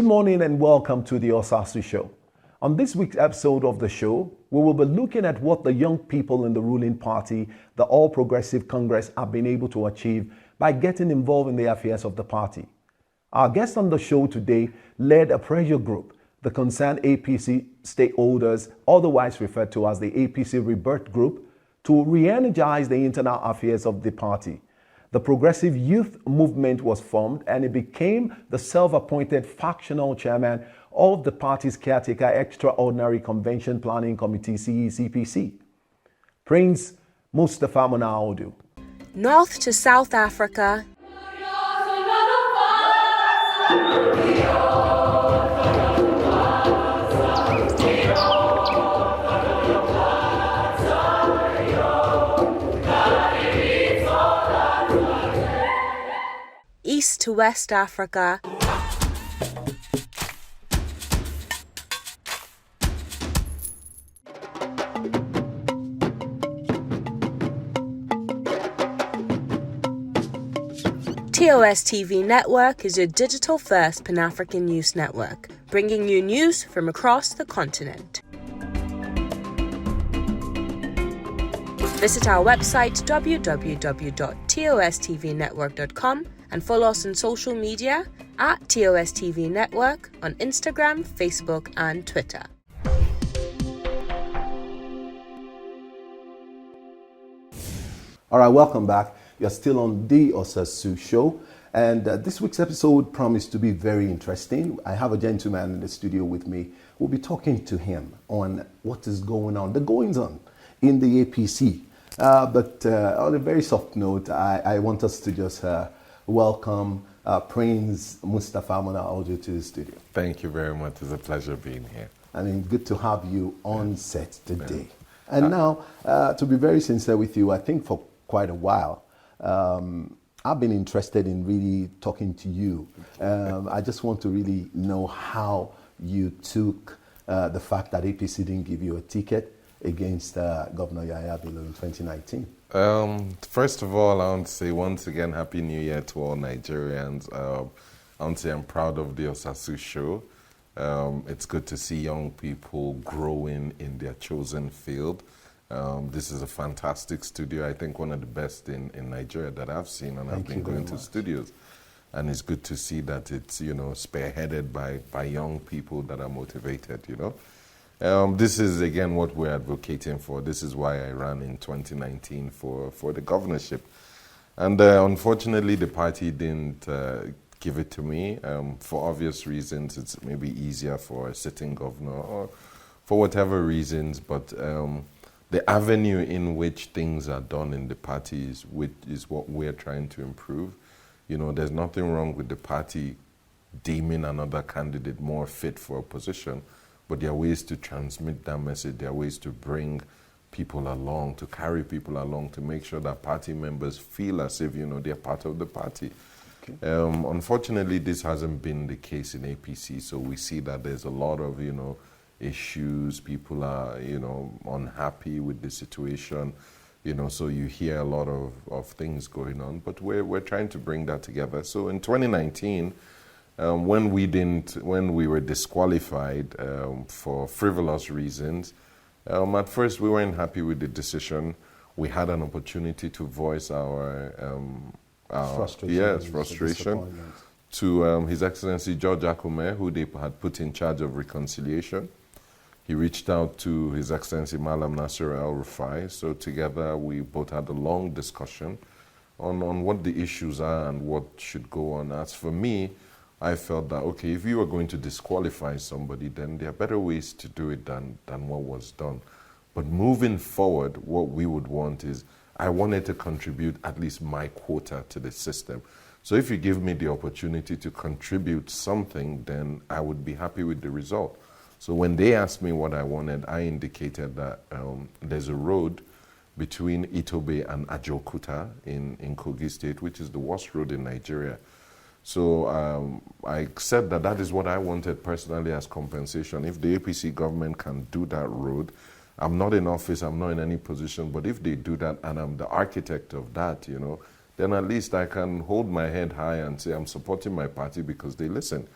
Good morning and welcome to the Osasu Show. On this week's episode of the show, we will be looking at what the young people in the ruling party, the All Progressive Congress, have been able to achieve by getting involved in the affairs of the party. Our guest on the show today led a pressure group, the concerned APC stakeholders, otherwise referred to as the APC Rebirth Group, to re-energize the internal affairs of the party. The Progressive Youth Movement was formed and it became the self-appointed factional chairman of the party's caretaker Extraordinary Convention Planning Committee, CECPC. Prince Mustafa Monaudu. North to South Africa, East to West Africa, TOS TV Network is your digital-first Pan-African news network, bringing you news from across the continent. Visit our website www.tostvnetwork.com and follow us on social media at TOS TV Network on Instagram, Facebook, and Twitter. All right, welcome back. You're still on the Osasu Show, and this week's episode promised to be very interesting. I have a gentleman in the studio with me. We'll be talking to him on what is going on, the goings-on in the APC. But on a very soft note, I want us to just welcome Prince Mustafa Monaudu to the studio. Thank you very much. It's a pleasure being here. I mean, good to have you on set today. And now, to be very sincere with you, I think for quite a while, I've been interested in really talking to you. I just want to really know how you took the fact that APC didn't give you a ticket against Governor Yahaya Bello in 2019. First of all, I want to say once again, Happy New Year to all Nigerians. I want to say I'm proud of the Osasu Show. It's good to see young people growing in their chosen field. This is a fantastic studio. I think one of the best in Nigeria that I've seen, and I've been going to studios. And it's good to see that it's, spearheaded by young people that are motivated, This is, again, what we're advocating for. This is why I ran in 2019 for the governorship. And unfortunately, the party didn't give it to me. For obvious reasons, it's maybe easier for a sitting governor or for whatever reasons. But the avenue in which things are done in the party is what we're trying to improve. There's nothing wrong with the party deeming another candidate more fit for a position. But there are ways to transmit that message. There are ways to bring people along, to carry people along, to make sure that party members feel as if, they're part of the party. Okay. Unfortunately, this hasn't been the case in APC. So we see that there's a lot of, issues. People are, unhappy with the situation. So you hear a lot of things going on. But we're trying to bring that together. So in 2019, when we were disqualified for frivolous reasons, at first we weren't happy with the decision. We had an opportunity to voice our frustration to His Excellency George Akume, who they had put in charge of reconciliation. He reached out to His Excellency Malam Nasir El-Rufai. So together we both had a long discussion on what the issues are and what should go on. As for me, I felt that, okay, if you are going to disqualify somebody, then there are better ways to do it than what was done. But moving forward, what we would want is, I wanted to contribute at least my quota to the system. So if you give me the opportunity to contribute something, then I would be happy with the result. So when they asked me what I wanted, I indicated that there's a road between Itobe and Ajokuta in Kogi State, which is the worst road in Nigeria. So I said that is what I wanted personally as compensation. If the APC government can do that road, I'm not in office, I'm not in any position, but if they do that and I'm the architect of that, then at least I can hold my head high and say I'm supporting my party because they listen.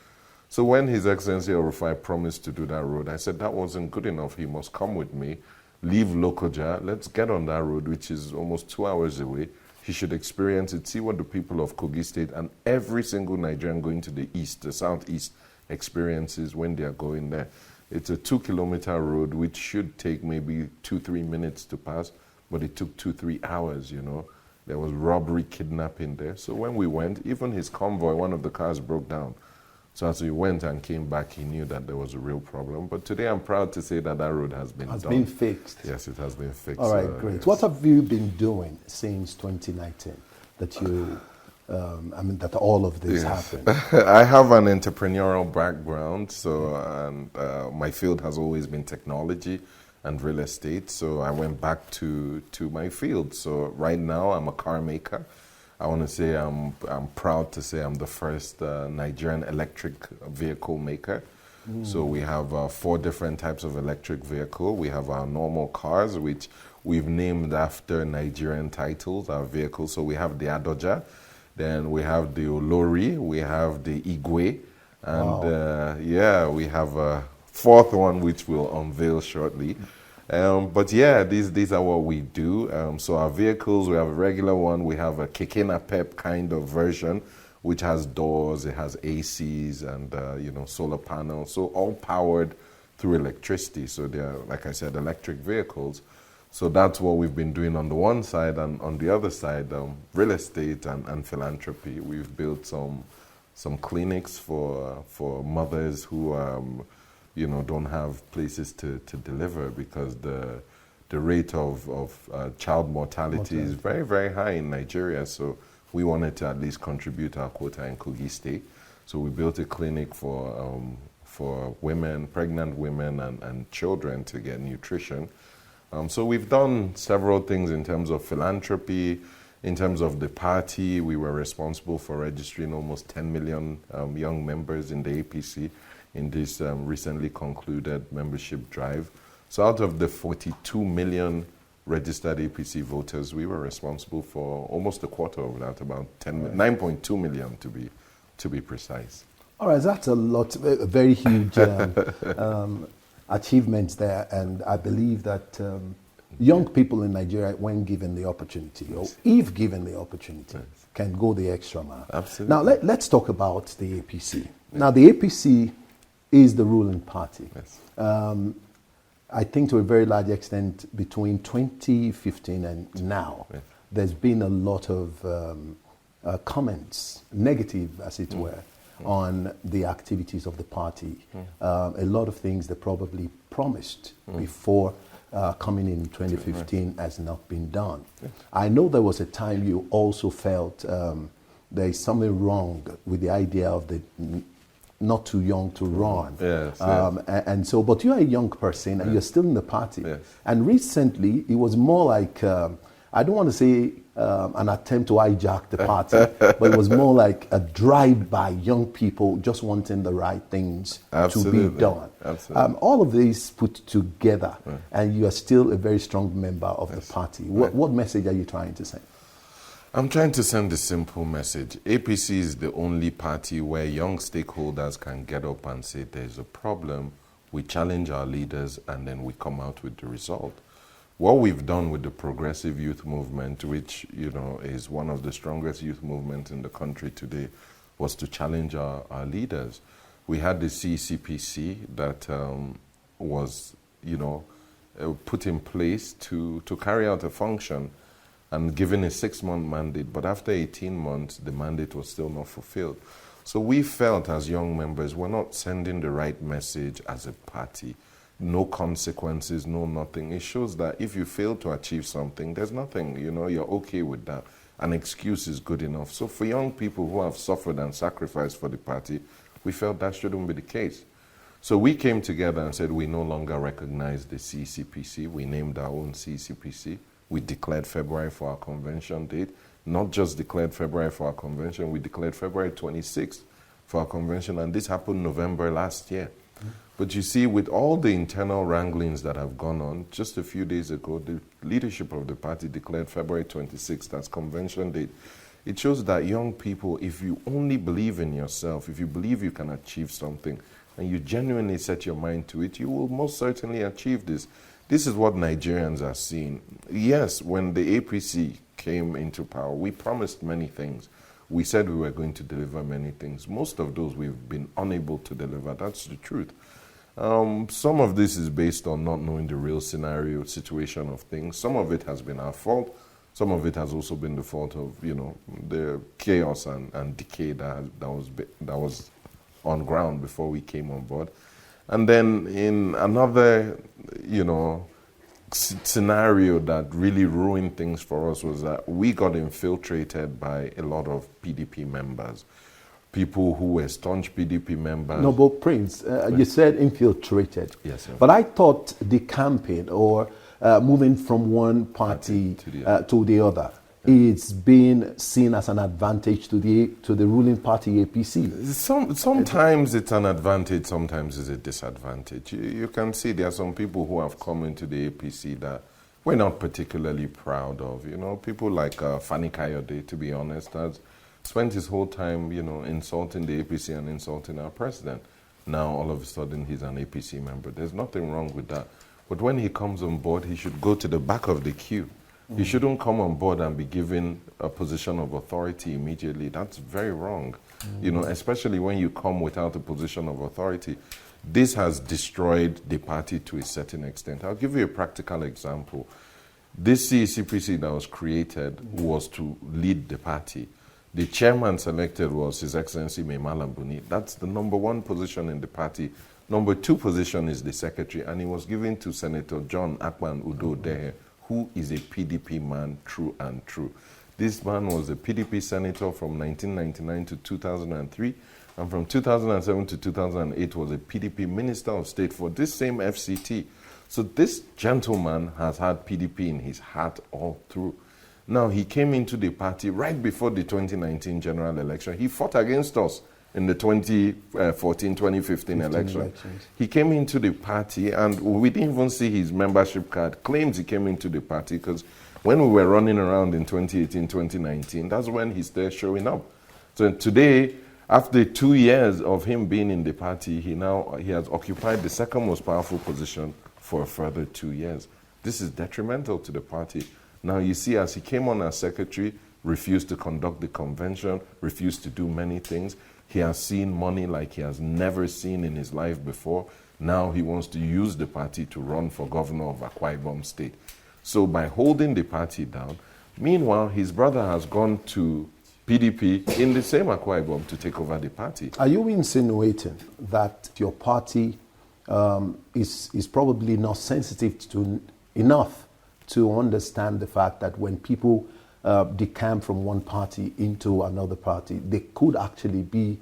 So when His Excellency El-Rufai promised to do that road, I said that wasn't good enough. He must come with me, leave Lokoja, let's get on that road, which is almost 2 hours away. He should experience it, see what the people of Kogi State and every single Nigerian going to the east, the southeast, experiences when they are going there. It's a 2-kilometer road, which should take maybe 2-3 minutes to pass, but it took 2-3 hours, you know. There was robbery, kidnapping there. So when we went, even his convoy, one of the cars broke down. So as we went and came back, he knew that there was a real problem. But today I'm proud to say that that road has been done. Has been fixed. Yes, it has been fixed. All right, great. Yes. What have you been doing since 2019 that you, that all of this happened? I have an entrepreneurial background, so my field has always been technology and real estate. So I went back to my field. So right now I'm a car maker. I want to say I'm proud to say I'm the first Nigerian electric vehicle maker. So we have 4 different types of electric vehicle. We have our normal cars, which we've named after Nigerian titles, our vehicles. So we have the Adoja, then we have the Olori, we have the Igwe, and we have a 4th one which we'll unveil shortly. But yeah, these are what we do. So our vehicles, we have a regular one, we have a Keke Napep kind of version, which has doors, it has ACs and solar panels, so all powered through electricity. So they're, like I said, electric vehicles. So that's what we've been doing on the one side, and on the other side, real estate and philanthropy. We've built some clinics for mothers who don't have places to deliver, because the rate of child mortality is very, very high in Nigeria. So we wanted to at least contribute our quota in Kogi State. So we built a clinic for women, pregnant women and children to get nutrition. So we've done several things in terms of philanthropy. In terms of the party, we were responsible for registering almost 10 million young members in the APC in this recently concluded membership drive. So out of the 42 million registered APC voters, we were responsible for almost a quarter of that, about 9.2 million to be precise. All right, that's a lot, a very huge achievements there, and I believe that young people in Nigeria, when given the opportunity, or if given the opportunity, can go the extra mile. Absolutely. Now let's talk about the APC. Now the APC is the ruling party. Yes. I think to a very large extent between 2015 and now, there's been a lot of comments, negative as it were, on the activities of the party. A lot of things they probably promised before coming in 2015 has not been done. I know there was a time you also felt there is something wrong with the idea of the not too young to run. And so, but you're a young person and you're still in the party. And recently, it was more like, I don't want to say an attempt to hijack the party, but it was more like a drive by young people just wanting the right things to be done. All of these put together, and you are still a very strong member of the party. What message are you trying to send? I'm trying to send a simple message. APC is the only party where young stakeholders can get up and say there's a problem, we challenge our leaders, and then we come out with the result. What we've done with the progressive youth movement, which is one of the strongest youth movements in the country today, was to challenge our leaders. We had the CCPC that was put in place to carry out a function and given a 6-month mandate, but after 18 months, the mandate was still not fulfilled. So we felt as young members, we're not sending the right message as a party. No consequences, no nothing. It shows that if you fail to achieve something, there's nothing, you're okay with that. An excuse is good enough. So for young people who have suffered and sacrificed for the party, we felt that shouldn't be the case. So we came together and said we no longer recognize the CCPC. We named our own CCPC. We declared February for our convention date. Not just declared February for our convention, we declared February 26th for our convention, and this happened November last year. But you see, with all the internal wranglings that have gone on, just a few days ago, the leadership of the party declared February 26th as convention date. It shows that young people, if you only believe in yourself, if you believe you can achieve something, and you genuinely set your mind to it, you will most certainly achieve this. This is what Nigerians are seeing. Yes, when the APC came into power, we promised many things. We said we were going to deliver many things. Most of those we've been unable to deliver. That's the truth. Some of this is based on not knowing the real scenario, situation of things. Some of it has been our fault. Some of it has also been the fault of, the chaos and decay that was on ground before we came on board. And then in another, scenario that really ruined things for us was that we got infiltrated by a lot of PDP members. People who were staunch PDP members. No, but Prince, you said infiltrated. Yes, sir. But I thought the campaign or moving from one party to the other, it's been seen as an advantage to the ruling party APC. Sometimes it's an advantage, sometimes it's a disadvantage. You can see there are some people who have come into the APC that we're not particularly proud of. People like Fani Kayode, to be honest, has spent his whole time, insulting the APC and insulting our president. Now, all of a sudden, he's an APC member. There's nothing wrong with that. But when he comes on board, he should go to the back of the queue. You shouldn't come on board and be given a position of authority immediately. That's very wrong, especially when you come without a position of authority. This has destroyed the party to a certain extent. I'll give you a practical example. This CECPC that was created was to lead the party. The chairman selected was His Excellency Mai Malam Buni. That's the number one position in the party. Number two position is the secretary, and it was given to Senator John Akpan Udo Dehe, who is a PDP man true and true. This man was a PDP senator from 1999 to 2003, and from 2007 to 2008 was a PDP Minister of State for this same FCT. So this gentleman has had PDP in his heart all through. Now, he came into the party right before the 2019 general election. He fought against us in the 2014-2015 election. He came into the party, and we didn't even see his membership card. Claims he came into the party because when we were running around in 2018-2019, that's when he started showing up. So today, after 2 years of him being in the party, he has occupied the second most powerful position for a further 2 years. This is detrimental to the party. Now you see, as he came on as secretary, refused to conduct the convention, refused to do many things. He has seen money like he has never seen in his life before. Now he wants to use the party to run for governor of Akwa Ibom State. So by holding the party down, meanwhile, his brother has gone to PDP in the same Akwa Ibom to take over the party. Are you insinuating that your party is probably not sensitive enough to understand the fact that when people decamp from one party into another party, they could actually be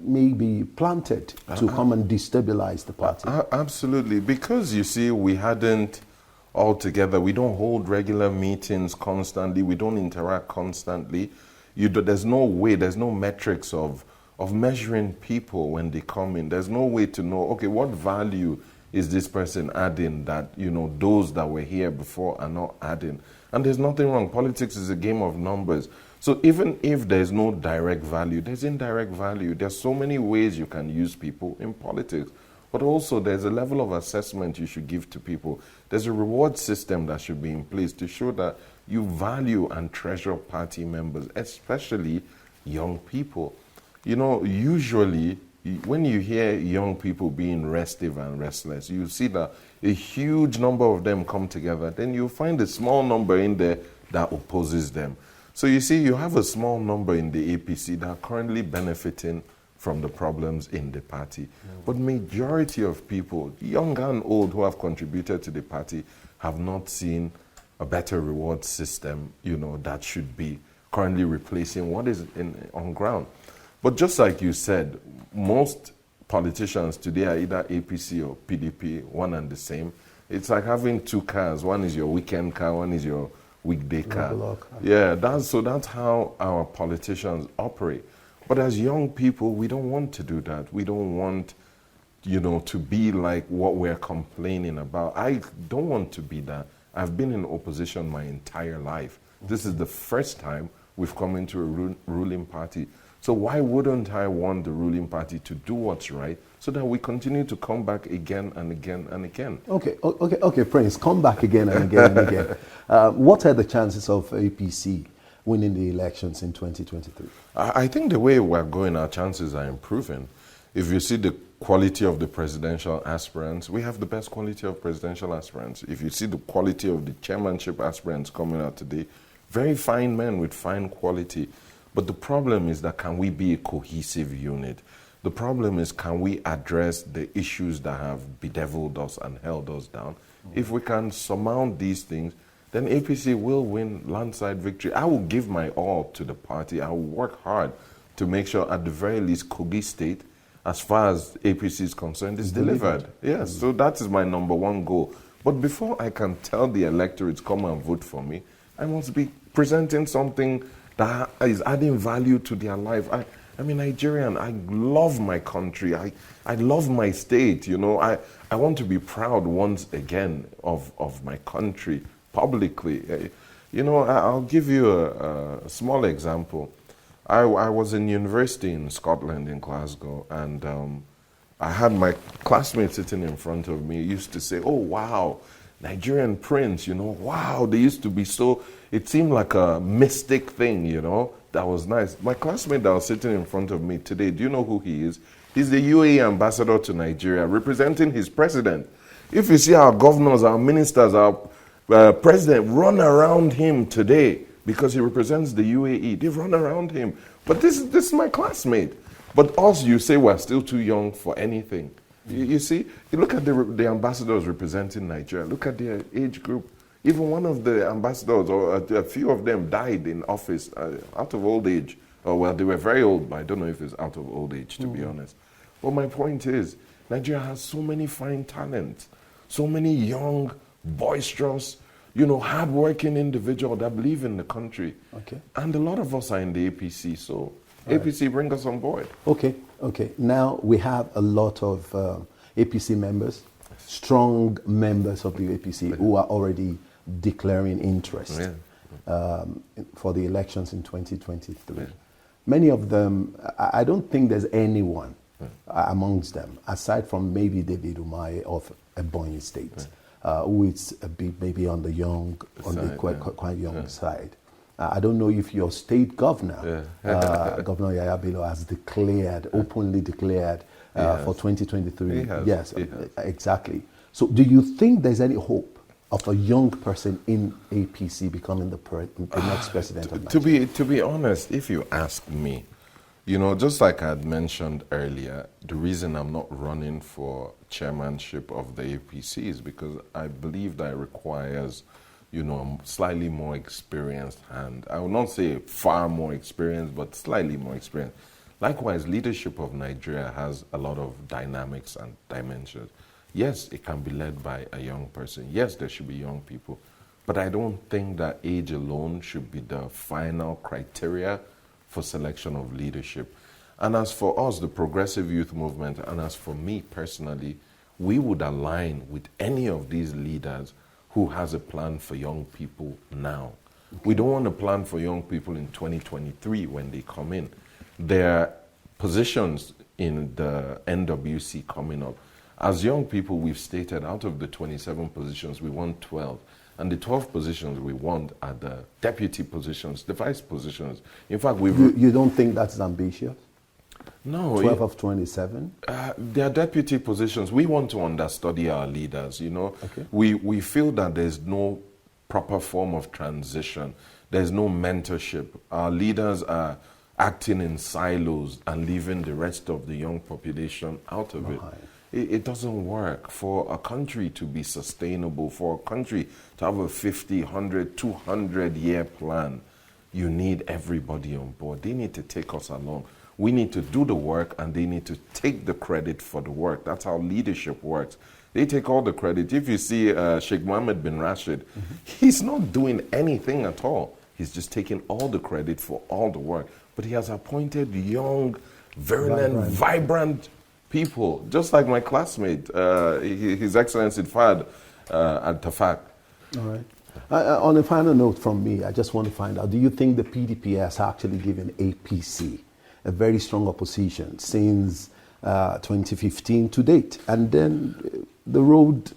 maybe planted to come and destabilize the party? Absolutely, because you see, we hadn't all together. We don't hold regular meetings constantly. We don't interact constantly. There's no way, there's no metrics of measuring people when they come in. There's no way to know, okay, what value is this person adding that, those that were here before are not adding. And there's nothing wrong. Politics is a game of numbers. So even if there's no direct value, there's indirect value. There's so many ways you can use people in politics. But also there's a level of assessment you should give to people. There's a reward system that should be in place to show that you value and treasure party members, especially young people. Usually when you hear young people being restive and restless, you see that a huge number of them come together. Then you find a small number in there that opposes them. So you see, you have a small number in the APC that are currently benefiting from the problems in the party. But majority of people, young and old, who have contributed to the party have not seen a better reward system, that should be currently replacing what is on ground. But just like you said, most politicians today are either APC or PDP, one and the same. It's like having two cars. One is your weekend car, one is your weekday car. Yeah, that's how our politicians operate. But as young people, we don't want to do that. We don't want, to be like what we're complaining about. I don't want to be that. I've been in opposition my entire life. This is the first time we've come into a ruling party. So why wouldn't I want the ruling party to do what's right so that we continue to come back again and again and again? Okay, Prince, come back again and again and again. What are the chances of APC winning the elections in 2023? I think the way we're going, our chances are improving. If you see the quality of the presidential aspirants, we have the best quality of presidential aspirants. If you see the quality of the chairmanship aspirants coming out today, very fine men with fine quality. But the problem is that can we be a cohesive unit? The problem is can we address the issues that have bedeviled us and held us down? If we can surmount these things, then APC will win landslide victory. I will give my all to the party. I will work hard to make sure at the very least Kogi State, as far as APC is concerned, is delivered. Yes, so that is my number one goal. But before I can tell the electorate, come and vote for me, I must be presenting something that is adding value to their life. I'm a Nigerian. I love my country. I love my state. You know, I want to be proud once again of my country publicly. You know, I'll give you a small example. I was in university in Scotland, in Glasgow, and I had my classmates sitting in front of me. Used to say, "Oh, wow, Nigerian prince, you know, wow." They used to be so, it seemed like a mystic thing, you know, that was nice. My classmate that was sitting in front of me today, do you know who he is? He's the UAE ambassador to Nigeria, representing his president. If you see our governors, our ministers, our president run around him today because he represents the UAE, they run around him. But this is my classmate. But also you say we're still too young for anything. You see, you look at the ambassadors representing Nigeria, look at their age group. Even one of the ambassadors, or a few of them, died in office out of old age. Well, they were very old, but I don't know if it's out of old age, to be honest. But my point is, Nigeria has so many fine talents, so many young, boisterous, you know, hard-working individuals that believe in the country. Okay. And a lot of us are in the APC, so APC, bring us on board. Okay. Now we have a lot of APC members, strong members of the APC who are already declaring interest for the elections in 2023. Yeah. Many of them, I don't think there's anyone amongst them, aside from maybe David Umahi of Ebonyi State, who is a bit maybe on the young, quite young side. I don't know if your state governor, Governor Yaya Bello, has declared, openly declared for 2023. Yes, exactly. So do you think there's any hope of a young person in APC becoming the next president of Nigeria? To be honest, if you ask me, you know, just like I had mentioned earlier, the reason I'm not running for chairmanship of the APC is because I believe that it requires, you know, a slightly more experienced hand. I will not say far more experienced, but slightly more experienced. Likewise, leadership of Nigeria has a lot of dynamics and dimensions. Yes, it can be led by a young person. Yes, there should be young people. But I don't think that age alone should be the final criteria for selection of leadership. And as for us, the progressive youth movement, and as for me personally, we would align with any of these leaders who has a plan for young people now. Okay. We don't want a plan for young people in 2023 when they come in. There are positions in the NWC coming up. As young people, we've stated out of the 27 positions, we want 12. And the 12 positions we want are the deputy positions, the vice positions. In fact, You don't think that's ambitious? No. 12 of 27? They are deputy positions. We want to understudy our leaders, you know. Okay. We feel that there's no proper form of transition. There's no mentorship. Our leaders are acting in silos and leaving the rest of the young population out of it. It doesn't work. For a country to be sustainable, for a country to have a 50, 100, 200-year plan, you need everybody on board. They need to take us along. We need to do the work, and they need to take the credit for the work. That's how leadership works. They take all the credit. If you see Sheikh Mohammed bin Rashid, he's not doing anything at all. He's just taking all the credit for all the work. But he has appointed young, virulent, vibrant people, just like my classmate, His Excellency Fad at Tafak. All right. On a final note from me, I just want to find out, do you think the PDP has actually given APC a very strong opposition since 2015 to date? And then the road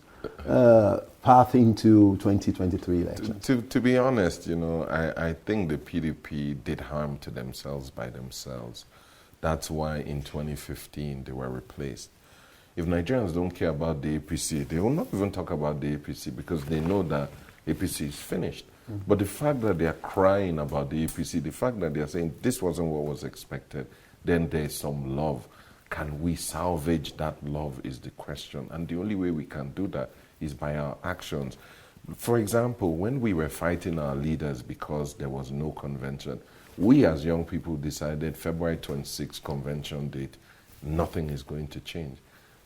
path into 2023 elections? To be honest, I think the PDP did harm to themselves by themselves. That's why in 2015 they were replaced. If Nigerians don't care about the APC, they will not even talk about the APC because they know that APC is finished. Mm-hmm. But the fact that they are crying about the APC, the fact that they are saying this wasn't what was expected, then there's some love. Can we salvage that love is the question. And the only way we can do that is by our actions. For example, when we were fighting our leaders because there was no convention, we as young people decided February 26th convention date, nothing is going to change.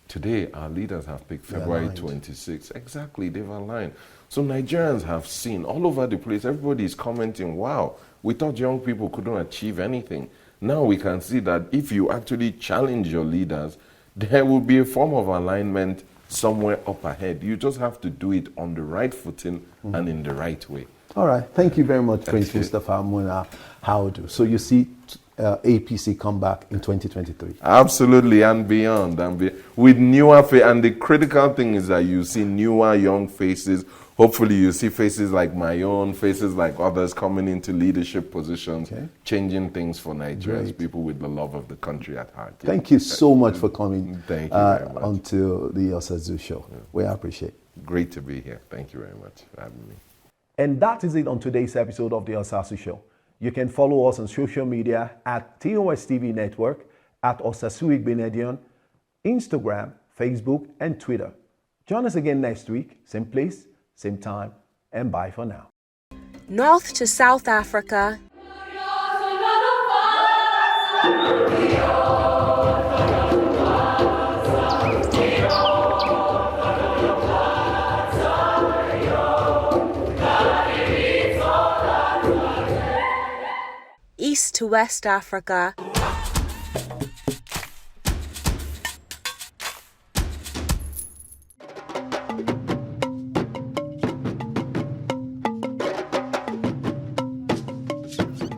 Today, our leaders have picked February 26th. Exactly, they've aligned. So Nigerians have seen all over the place, everybody is commenting, wow, we thought young people couldn't achieve anything. Now we can see that if you actually challenge your leaders, there will be a form of alignment somewhere up ahead. You just have to do it on the right footing and in the right way. All right. Thank you very much, Prince Mustapha Muna Haudu. So you see APC come back in 2023? Absolutely, and beyond. With newer faces. And the critical thing is that you see newer young faces. Hopefully you see faces like my own, faces like others coming into leadership positions, changing things for Nigerians, people with the love of the country at heart. Thank you so much for coming Thank you very much. onto the Osasu Show. Yeah. We appreciate it. Great to be here. Thank you very much for having me. And that is it on today's episode of the Osasu Show. You can follow us on social media at TOSTV Network, at Osasu Igbenedion, Instagram, Facebook, and Twitter. Join us again next week, same place, same time, and bye for now. North to South Africa, East to West Africa,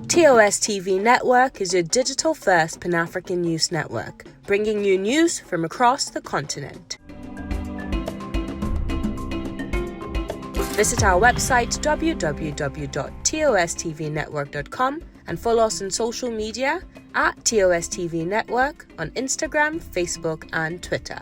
TOSTV Network is your digital-first Pan-African news network, bringing you news from across the continent. Visit our website www.tostvnetwork.com and follow us on social media at TOSTV Network on Instagram, Facebook, and Twitter.